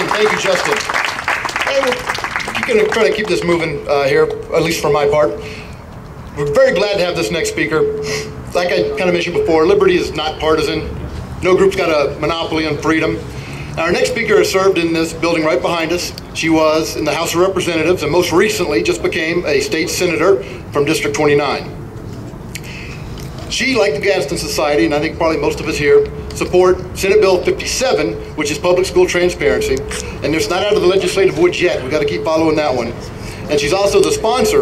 Justin. Thank you, Justin. Hey, we're going to try to keep this moving here, at least for my part. We're very glad to have this next speaker. Like I kind of mentioned before, liberty is not partisan. No group's got a monopoly on freedom. Now, our next speaker has served in this building right behind us. She was in the House of Representatives and most recently just became a state senator from District 29. She, like the Gadsden Society, and I think probably most of us here, support Senate Bill 57, which is public school transparency. And it's not out of the legislative woods yet. We've got to keep following that one. And she's also the sponsor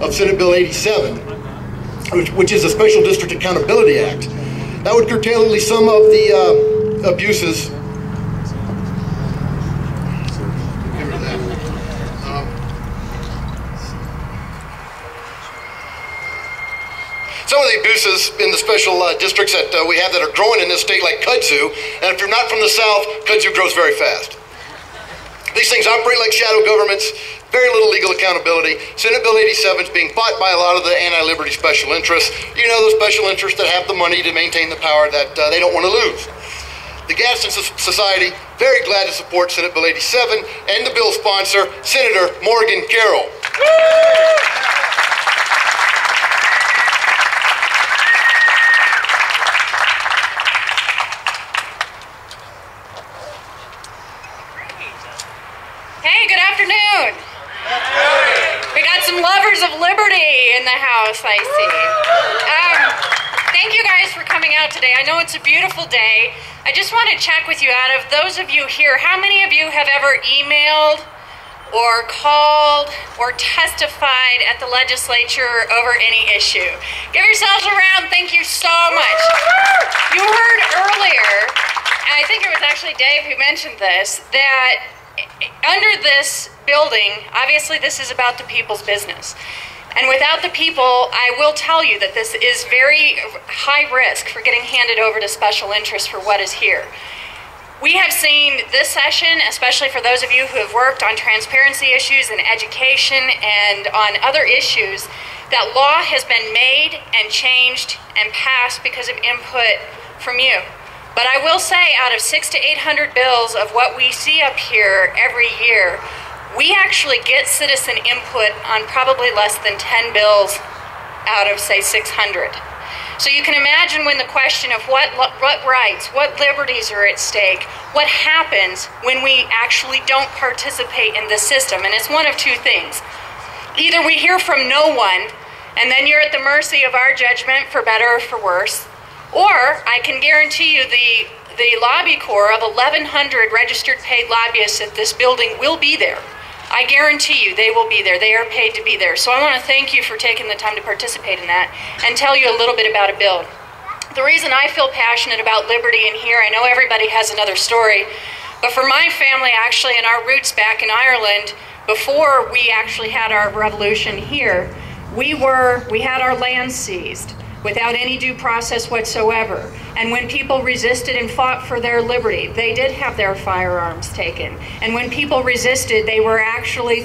of Senate Bill 87, which is the Special District Accountability Act. That would curtail at least some of the abuses. Some of the abuses in the special districts that we have that are growing in this state, like kudzu, and if you're not from the South, kudzu grows very fast. These things operate like shadow governments, very little legal accountability. Senate Bill 87 is being fought by a lot of the anti-liberty special interests. You know, those special interests that have the money to maintain the power that they don't want to lose. The Gadsden Society, very glad to support Senate Bill 87 and the bill sponsor, Senator Morgan Carroll. Hey, good afternoon. We got some lovers of liberty in the house, I see. Thank you guys for coming out today. I know it's a beautiful day. I just want to check with you, out of those of you here, how many of you have ever emailed or called or testified at the legislature over any issue? Give yourselves a round. Thank you so much. You heard earlier, and I think it was actually Dave who mentioned this, that under this building, obviously this is about the people's business. And without the people, I will tell you that this is very high risk for getting handed over to special interests for what is here. We have seen this session, especially for those of you who have worked on transparency issues and education and on other issues, that law has been made and changed and passed because of input from you. But I will say, out of 600 to 800 bills of what we see up here every year, we actually get citizen input on probably less than 10 bills out of, say, 600. So you can imagine when the question of what rights, what liberties are at stake, what happens when we actually don't participate in the system. And it's one of two things. Either we hear from no one, and then you're at the mercy of our judgment, for better or for worse, or I can guarantee you the lobby corps of 1,100 registered paid lobbyists at this building will be there. I guarantee you they will be there. They are paid to be there. So I want to thank you for taking the time to participate in that and tell you a little bit about a bill. The reason I feel passionate about liberty in here, I know everybody has another story, but for my family, actually, and our roots back in Ireland, before we actually had our revolution here, we had our land seized without any due process whatsoever. And when people resisted and fought for their liberty, they did have their firearms taken. And when people resisted, they were actually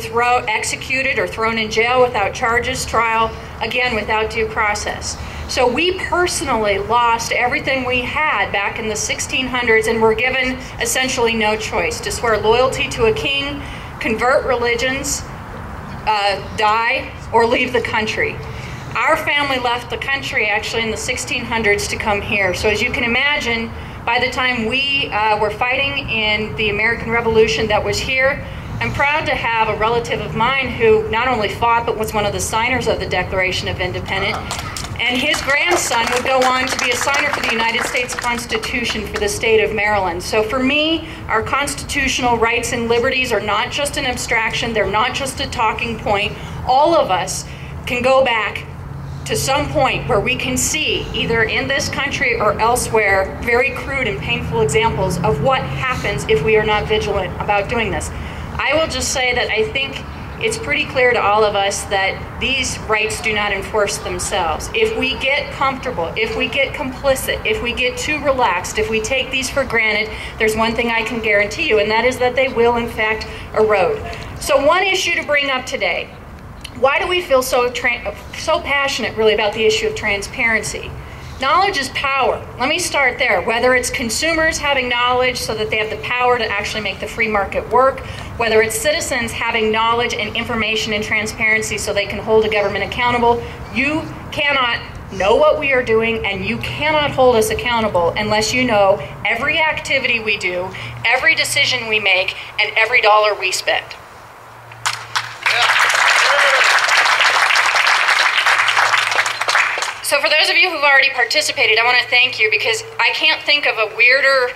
executed or thrown in jail without charges, trial, again, without due process. So we personally lost everything we had back in the 1600s and were given essentially no choice to swear loyalty to a king, convert religions, die, or leave the country. Our family left the country actually in the 1600s to come here. So as you can imagine, by the time we were fighting in the American Revolution that was here, I'm proud to have a relative of mine who not only fought, but was one of the signers of the Declaration of Independence. And his grandson would go on to be a signer for the United States Constitution for the state of Maryland. So for me, our constitutional rights and liberties are not just an abstraction, they're not just a talking point. All of us can go back to some point where we can see, either in this country or elsewhere, very crude and painful examples of what happens if we are not vigilant about doing this. I will just say that I think it's pretty clear to all of us that these rights do not enforce themselves. If we get comfortable, if we get complicit, if we get too relaxed, if we take these for granted, there's one thing I can guarantee you, and that is that they will in fact erode. So one issue to bring up today. Why do we feel so passionate really about the issue of transparency? Knowledge is power. Let me start there. Whether it's consumers having knowledge so that they have the power to actually make the free market work, whether it's citizens having knowledge and information and transparency so they can hold a government accountable, you cannot know what we are doing and you cannot hold us accountable unless you know every activity we do, every decision we make, and every dollar we spend. So for those of you who've already participated, I want to thank you because I can't think of a weirder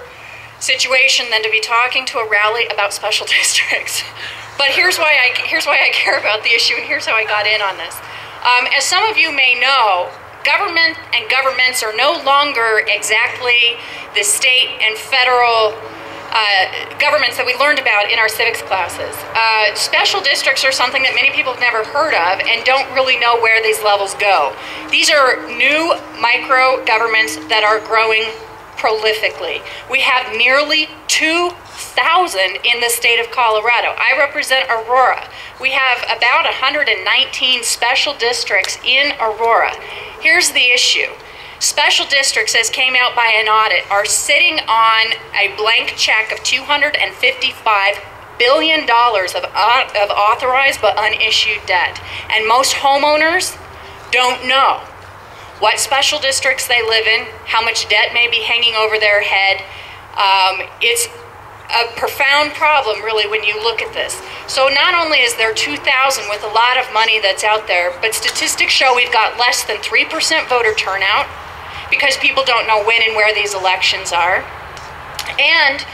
situation than to be talking to a rally about special districts. But here's why I care about the issue, and here's how I got in on this. As some of you may know, government and governments are no longer exactly the state and federal governments that we learned about in our civics classes. Special districts are something that many people have never heard of and don't really know where these levels go. These are new micro governments that are growing prolifically. We have nearly 2,000 in the state of Colorado. I represent Aurora. We have about 119 special districts in Aurora. Here's the issue. Special districts, as came out by an audit, are sitting on a blank check of $255 billion of authorized but unissued debt. And most homeowners don't know what special districts they live in, how much debt may be hanging over their head. It's a profound problem, really, when you look at this. So not only is there 2,000 with a lot of money that's out there, but statistics show we've got less than 3% voter turnout because people don't know when and where these elections are. And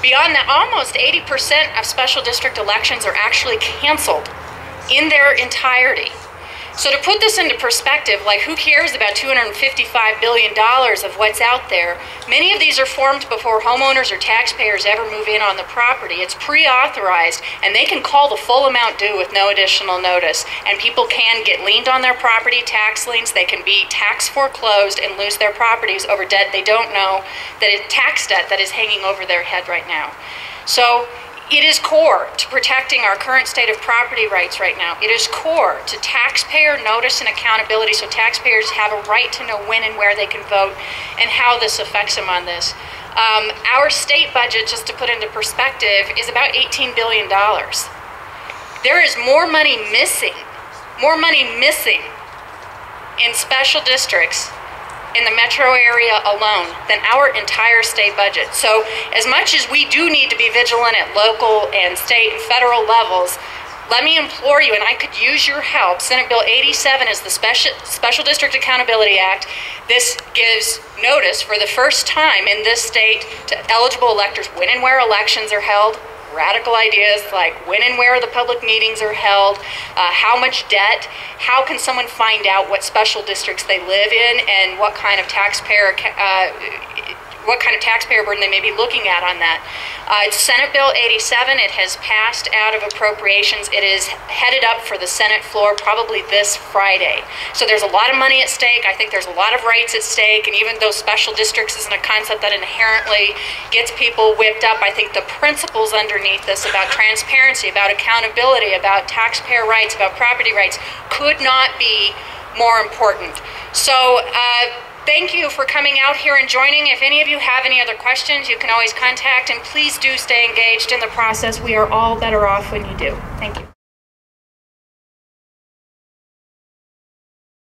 beyond that, almost 80% of special district elections are actually canceled in their entirety. So to put this into perspective, like who cares about $255 billion of what's out there? Many of these are formed before homeowners or taxpayers ever move in on the property. It's pre-authorized and they can call the full amount due with no additional notice. And people can get liened on their property, tax liens, they can be tax foreclosed and lose their properties over debt they don't know, that is tax debt that is hanging over their head right now. So it is core to protecting our current state of property rights right now. It is core to taxpayer notice and accountability so taxpayers have a right to know when and where they can vote and how this affects them on this. Our state budget, just to put into perspective, is about $18 billion. There is more money missing in special districts in the metro area alone than our entire state budget. So as much as we do need to be vigilant at local and state and federal levels, let me implore you, and I could use your help. Senate Bill 87 is the Special District Accountability Act. This gives notice for the first time in this state to eligible electors when and where elections are held. Radical ideas like when and where the public meetings are held, how much debt, how can someone find out what special districts they live in, and what kind of taxpayer burden they may be looking at on that. It's Senate Bill 87. It has passed out of appropriations. It is headed up for the Senate floor probably this Friday. So there's a lot of money at stake. I think there's a lot of rights at stake, and even though special districts isn't a concept that inherently gets people whipped up, I think the principles underneath this about transparency, about accountability, about taxpayer rights, about property rights could not be more important. So thank you for coming out here and joining. If any of you have any other questions, you can always contact, and please do stay engaged in the process. We are all better off when you do. Thank you.